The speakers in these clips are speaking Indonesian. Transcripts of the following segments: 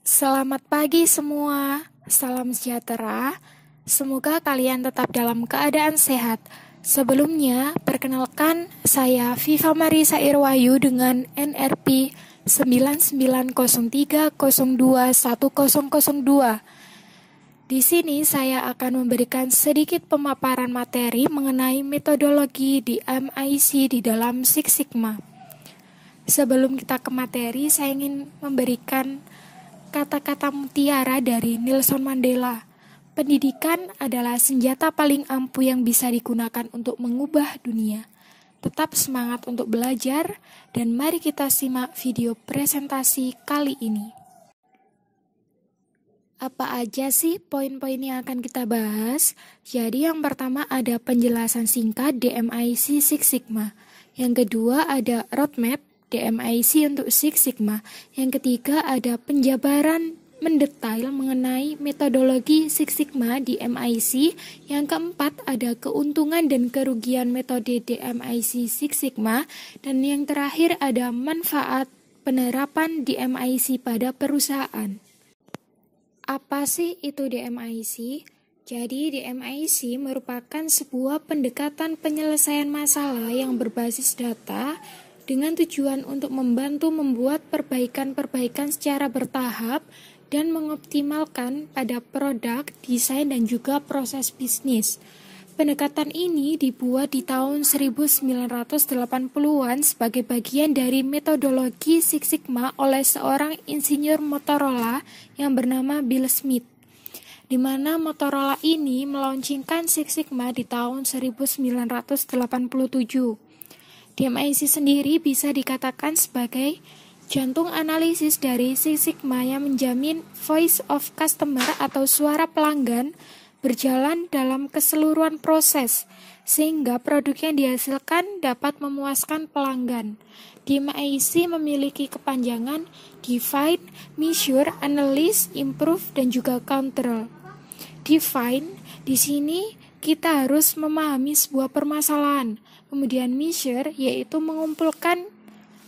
Selamat pagi semua, salam sejahtera. Semoga kalian tetap dalam keadaan sehat. Sebelumnya, perkenalkan saya Viva Marisa Irwahyu dengan NRP 9903021002. Di sini saya akan memberikan sedikit pemaparan materi mengenai metodologi di MIC di dalam Six Sigma. Sebelum kita ke materi, saya ingin memberikan kata-kata mutiara dari Nelson Mandela. Pendidikan adalah senjata paling ampuh yang bisa digunakan untuk mengubah dunia. Tetap semangat untuk belajar, dan mari kita simak video presentasi kali ini. Apa aja sih poin-poin yang akan kita bahas? Jadi yang pertama ada penjelasan singkat DMIC Six Sigma. Yang kedua ada roadmap DMIC untuk Six Sigma. Yang ketiga ada penjabaran mendetail mengenai metodologi Six Sigma di MIC. Yang keempat ada keuntungan dan kerugian metode DMIC Six Sigma. Dan yang terakhir ada manfaat penerapan DMIC pada perusahaan. Apa sih itu DMIC? Jadi DMIC merupakan sebuah pendekatan penyelesaian masalah yang berbasis data dengan tujuan untuk membantu membuat perbaikan-perbaikan secara bertahap dan mengoptimalkan pada produk, desain, dan juga proses bisnis. Pendekatan ini dibuat di tahun 1980-an sebagai bagian dari metodologi Six Sigma oleh seorang insinyur Motorola yang bernama Bill Smith, di mana Motorola ini meluncurkan Six Sigma di tahun 1987. DMIC sendiri bisa dikatakan sebagai jantung analisis dari Six Sigma yang menjamin voice of customer atau suara pelanggan berjalan dalam keseluruhan proses, sehingga produk yang dihasilkan dapat memuaskan pelanggan. DMIC memiliki kepanjangan Define, Measure, Analyze, Improve, dan juga Control. Define, di sini kita harus memahami sebuah permasalahan. Kemudian Measure, yaitu mengumpulkan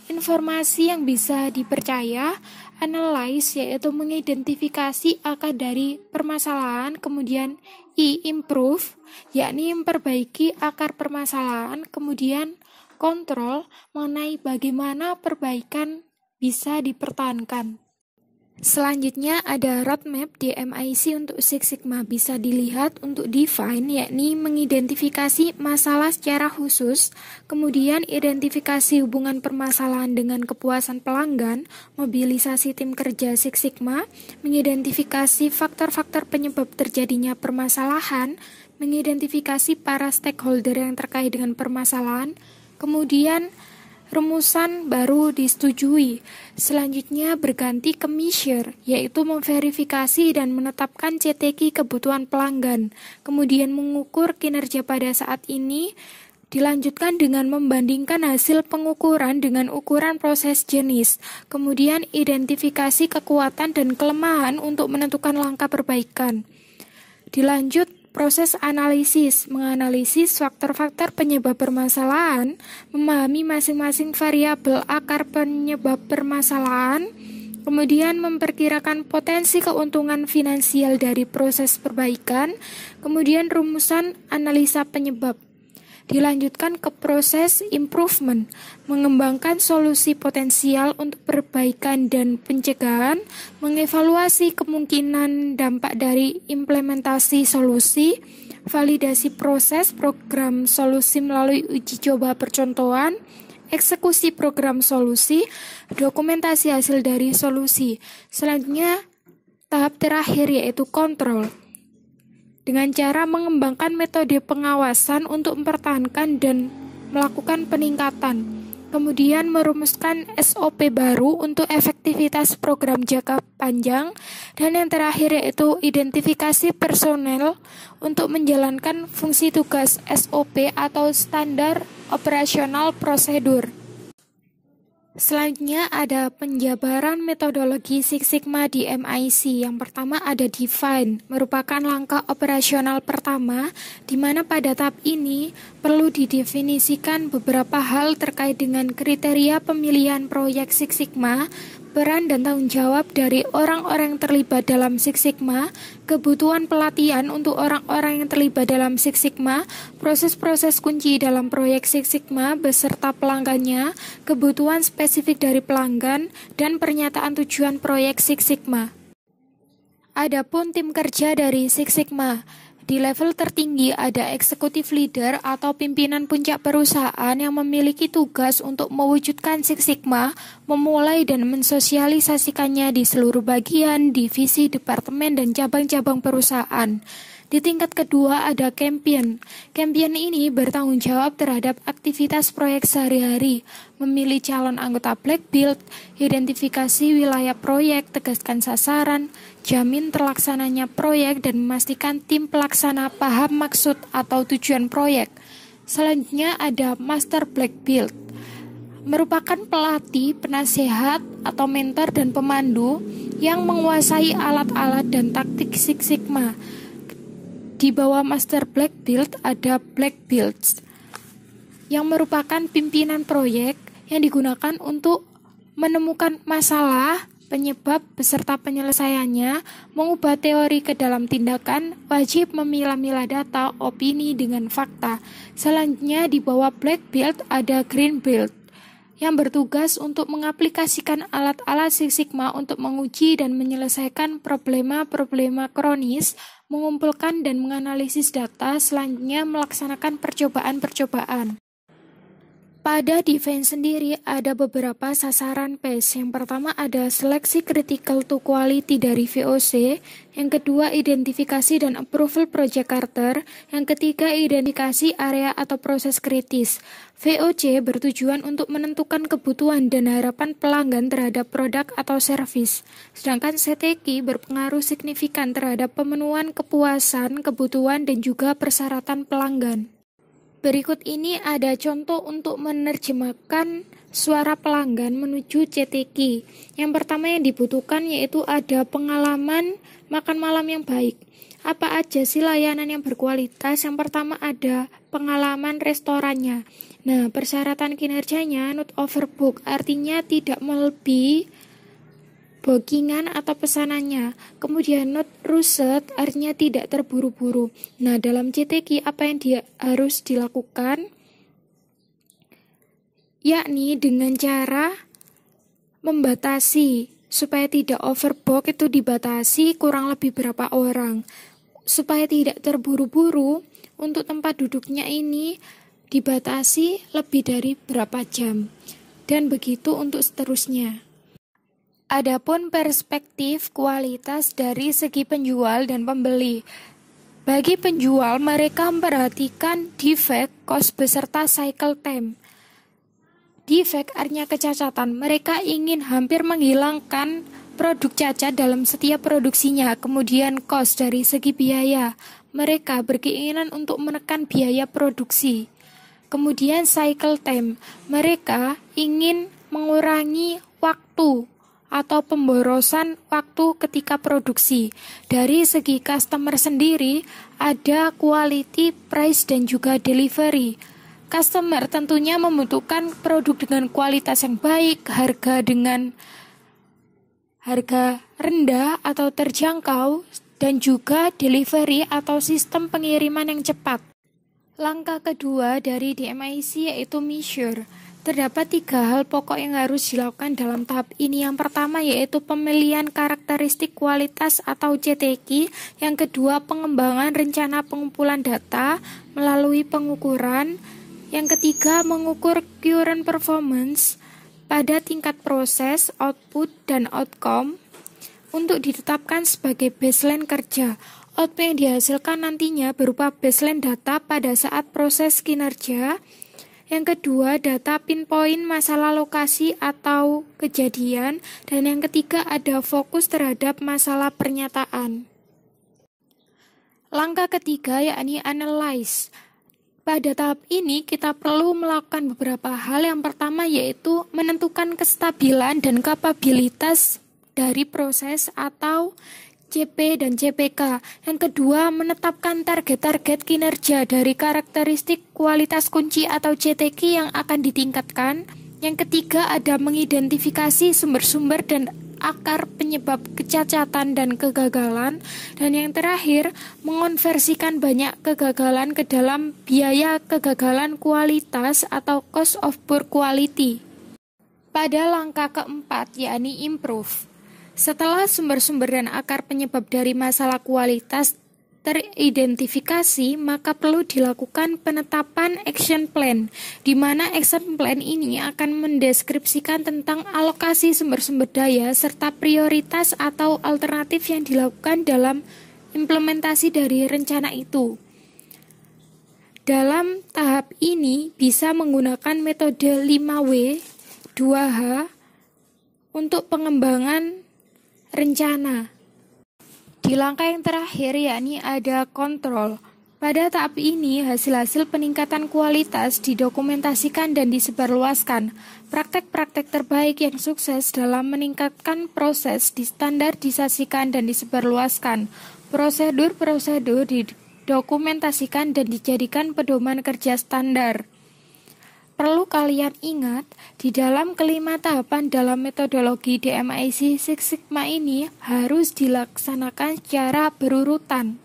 informasi yang bisa dipercaya. Analyze, yaitu mengidentifikasi akar dari permasalahan. Kemudian Improve, yakni memperbaiki akar permasalahan. Kemudian Control, mengenai bagaimana perbaikan bisa dipertahankan. Selanjutnya ada roadmap DMIC untuk Six Sigma. Bisa dilihat untuk define, yakni mengidentifikasi masalah secara khusus, kemudian identifikasi hubungan permasalahan dengan kepuasan pelanggan, mobilisasi tim kerja Six Sigma, mengidentifikasi faktor-faktor penyebab terjadinya permasalahan, mengidentifikasi para stakeholder yang terkait dengan permasalahan, kemudian rumusan baru disetujui. Selanjutnya berganti ke measure, yaitu memverifikasi dan menetapkan CTQ kebutuhan pelanggan. Kemudian mengukur kinerja pada saat ini. Dilanjutkan dengan membandingkan hasil pengukuran dengan ukuran proses jenis. Kemudian identifikasi kekuatan dan kelemahan untuk menentukan langkah perbaikan. Dilanjut proses analisis, menganalisis faktor-faktor penyebab permasalahan, memahami masing-masing variabel akar penyebab permasalahan, kemudian memperkirakan potensi keuntungan finansial dari proses perbaikan, kemudian rumusan analisa penyebab. Dilanjutkan ke proses improvement, mengembangkan solusi potensial untuk perbaikan dan pencegahan, mengevaluasi kemungkinan dampak dari implementasi solusi, validasi proses program solusi melalui uji coba percontohan, eksekusi program solusi, dokumentasi hasil dari solusi. Selanjutnya, tahap terakhir yaitu kontrol, dengan cara mengembangkan metode pengawasan untuk mempertahankan dan melakukan peningkatan. Kemudian merumuskan SOP baru untuk efektivitas program jangka panjang. Dan yang terakhir yaitu identifikasi personel untuk menjalankan fungsi tugas SOP atau standar operasional prosedur. Selanjutnya ada penjabaran metodologi Six Sigma di MIC. Yang pertama ada define, merupakan langkah operasional pertama, di mana pada tahap ini perlu didefinisikan beberapa hal terkait dengan kriteria pemilihan proyek Six Sigma, peran dan tanggung jawab dari orang-orang yang terlibat dalam Six Sigma, kebutuhan pelatihan untuk orang-orang yang terlibat dalam Six Sigma, proses-proses kunci dalam proyek Six Sigma beserta pelanggannya, kebutuhan spesifik dari pelanggan, dan pernyataan tujuan proyek Six Sigma. Adapun tim kerja dari Six Sigma, di level tertinggi ada executive leader atau pimpinan puncak perusahaan yang memiliki tugas untuk mewujudkan Six Sigma, memulai dan mensosialisasikannya di seluruh bagian, divisi, departemen, dan cabang-cabang perusahaan. Di tingkat kedua ada champion. Champion ini bertanggung jawab terhadap aktivitas proyek sehari-hari, memilih calon anggota Black Belt, identifikasi wilayah proyek, tegaskan sasaran, jamin terlaksananya proyek, dan memastikan tim pelaksana paham maksud atau tujuan proyek. Selanjutnya ada Master Black Belt, merupakan pelatih, penasehat, atau mentor dan pemandu yang menguasai alat-alat dan taktik Six Sigma. Di bawah Master Black Belt ada Black Belts, yang merupakan pimpinan proyek yang digunakan untuk menemukan masalah, penyebab beserta penyelesaiannya, mengubah teori ke dalam tindakan, wajib memilah-milah data, opini dengan fakta. Selanjutnya di bawah Black Belt ada Green Belt, yang bertugas untuk mengaplikasikan alat-alat Six Sigma untuk menguji dan menyelesaikan problema-problema kronis, mengumpulkan dan menganalisis data, selanjutnya melaksanakan percobaan-percobaan. Pada defense sendiri ada beberapa sasaran PES. Yang pertama ada seleksi critical to quality dari VOC, yang kedua identifikasi dan approval project charter, yang ketiga identifikasi area atau proses kritis. VOC bertujuan untuk menentukan kebutuhan dan harapan pelanggan terhadap produk atau service, sedangkan CTQ berpengaruh signifikan terhadap pemenuhan kepuasan, kebutuhan, dan juga persyaratan pelanggan. Berikut ini ada contoh untuk menerjemahkan suara pelanggan menuju CTQ. Yang pertama yang dibutuhkan yaitu ada pengalaman makan malam yang baik. Apa aja sih layanan yang berkualitas? Yang pertama ada pengalaman restorannya. Nah, persyaratan kinerjanya not overbook, artinya tidak melebihi bookingan atau pesanannya. Kemudian not rushed, artinya tidak terburu-buru. Nah, dalam CTQ apa yang harus dilakukan? Yakni dengan cara membatasi supaya tidak overbook, itu dibatasi kurang lebih berapa orang. Supaya tidak terburu-buru, untuk tempat duduknya ini dibatasi lebih dari berapa jam. Dan begitu untuk seterusnya. Adapun perspektif kualitas dari segi penjual dan pembeli. Bagi penjual, mereka memperhatikan defect, cost beserta cycle time. Defect artinya kecacatan. Mereka ingin hampir menghilangkan produk cacat dalam setiap produksinya. Kemudian cost dari segi biaya. Mereka berkeinginan untuk menekan biaya produksi. Kemudian cycle time. Mereka ingin mengurangi waktu atau pemborosan waktu ketika produksi. Dari segi customer sendiri, ada quality, price, dan juga delivery. Customer tentunya membutuhkan produk dengan kualitas yang baik, harga rendah atau terjangkau, dan juga delivery atau sistem pengiriman yang cepat. Langkah kedua dari DMIC yaitu measure. Terdapat 3 hal pokok yang harus dilakukan dalam tahap ini. Yang pertama yaitu pemilihan karakteristik kualitas atau CTQ. Yang kedua pengembangan rencana pengumpulan data melalui pengukuran. Yang ketiga mengukur current performance pada tingkat proses, output, dan outcome untuk ditetapkan sebagai baseline kerja. Output yang dihasilkan nantinya berupa baseline data pada saat proses kinerja. Yang kedua, data pinpoint masalah lokasi atau kejadian. Dan yang ketiga, ada fokus terhadap masalah pernyataan. Langkah ketiga yakni analyze. Pada tahap ini kita perlu melakukan beberapa hal. Yang pertama yaitu menentukan kestabilan dan kapabilitas dari proses atau CP dan CPK. Yang kedua, menetapkan target-target kinerja dari karakteristik kualitas kunci atau CTQ yang akan ditingkatkan. Yang ketiga ada mengidentifikasi sumber-sumber dan akar penyebab kecacatan dan kegagalan. Dan yang terakhir, mengonversikan banyak kegagalan ke dalam biaya kegagalan kualitas atau cost of poor quality. Pada langkah keempat, yakni improve. Setelah sumber-sumber dan akar penyebab dari masalah kualitas teridentifikasi, maka perlu dilakukan penetapan action plan, di mana action plan ini akan mendeskripsikan tentang alokasi sumber-sumber daya serta prioritas atau alternatif yang dilakukan dalam implementasi dari rencana itu. Dalam tahap ini bisa menggunakan metode 5W, 2H untuk pengembangan rencana. Di langkah yang terakhir, yakni ada kontrol. Pada tahap ini, hasil-hasil peningkatan kualitas didokumentasikan dan disebarluaskan. Praktek-praktek terbaik yang sukses dalam meningkatkan proses distandardisasikan dan disebarluaskan. Prosedur-prosedur didokumentasikan dan dijadikan pedoman kerja standar. Perlu kalian ingat, di dalam kelima tahapan dalam metodologi DMIC Six Sigma ini harus dilaksanakan secara berurutan.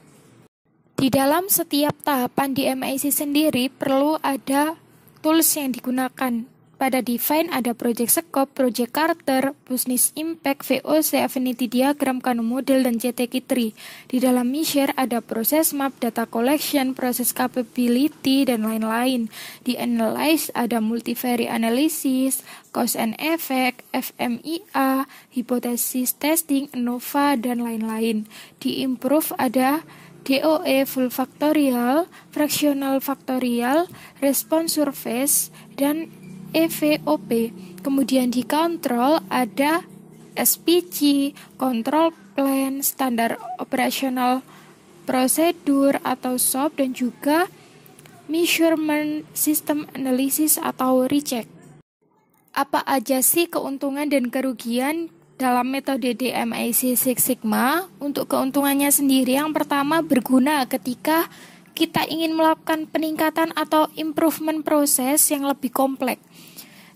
Di dalam setiap tahapan DMIC sendiri perlu ada tools yang digunakan. Pada define ada project scope, project charter, business impact, VOC, affinity diagram, Kano model, dan CTK tree. Di dalam measure ada process map, data collection, process capability, dan lain-lain. Di analyze ada multivariate analysis, cause and effect, FMIA, hypothesis testing, ANOVA, dan lain-lain. Di improve ada DOE full factorial, fractional factorial, response surface, dan EVOP. Kemudian di control ada SPC, control plan, standar operasional prosedur atau SOP, dan juga measurement system analysis atau recheck. Apa aja sih keuntungan dan kerugian dalam metode DMIC Six Sigma? Untuk keuntungannya sendiri, yang pertama berguna ketika kita ingin melakukan peningkatan atau improvement proses yang lebih kompleks.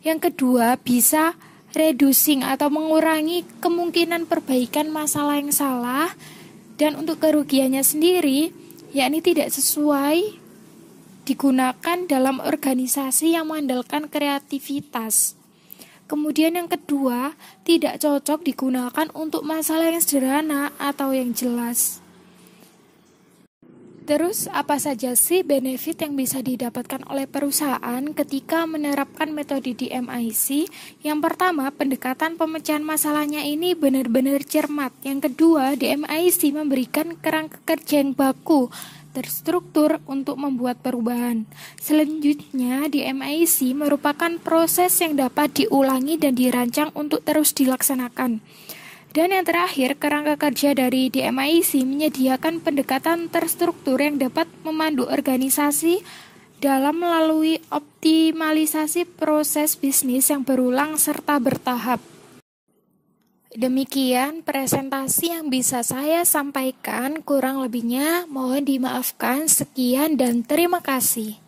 Yang kedua, bisa reducing atau mengurangi kemungkinan perbaikan masalah yang salah. Dan untuk kerugiannya sendiri, yakni tidak sesuai digunakan dalam organisasi yang mengandalkan kreativitas. Kemudian yang kedua, tidak cocok digunakan untuk masalah yang sederhana atau yang jelas. Terus, apa saja sih benefit yang bisa didapatkan oleh perusahaan ketika menerapkan metode DMIC? Yang pertama, pendekatan pemecahan masalahnya ini benar-benar cermat. Yang kedua, DMIC memberikan kerangka kerja yang baku, terstruktur untuk membuat perubahan. Selanjutnya, DMIC merupakan proses yang dapat diulangi dan dirancang untuk terus dilaksanakan. Dan yang terakhir, kerangka kerja dari DMIC menyediakan pendekatan terstruktur yang dapat memandu organisasi dalam melalui optimalisasi proses bisnis yang berulang serta bertahap. Demikian presentasi yang bisa saya sampaikan, kurang lebihnya mohon dimaafkan. Sekian dan terima kasih.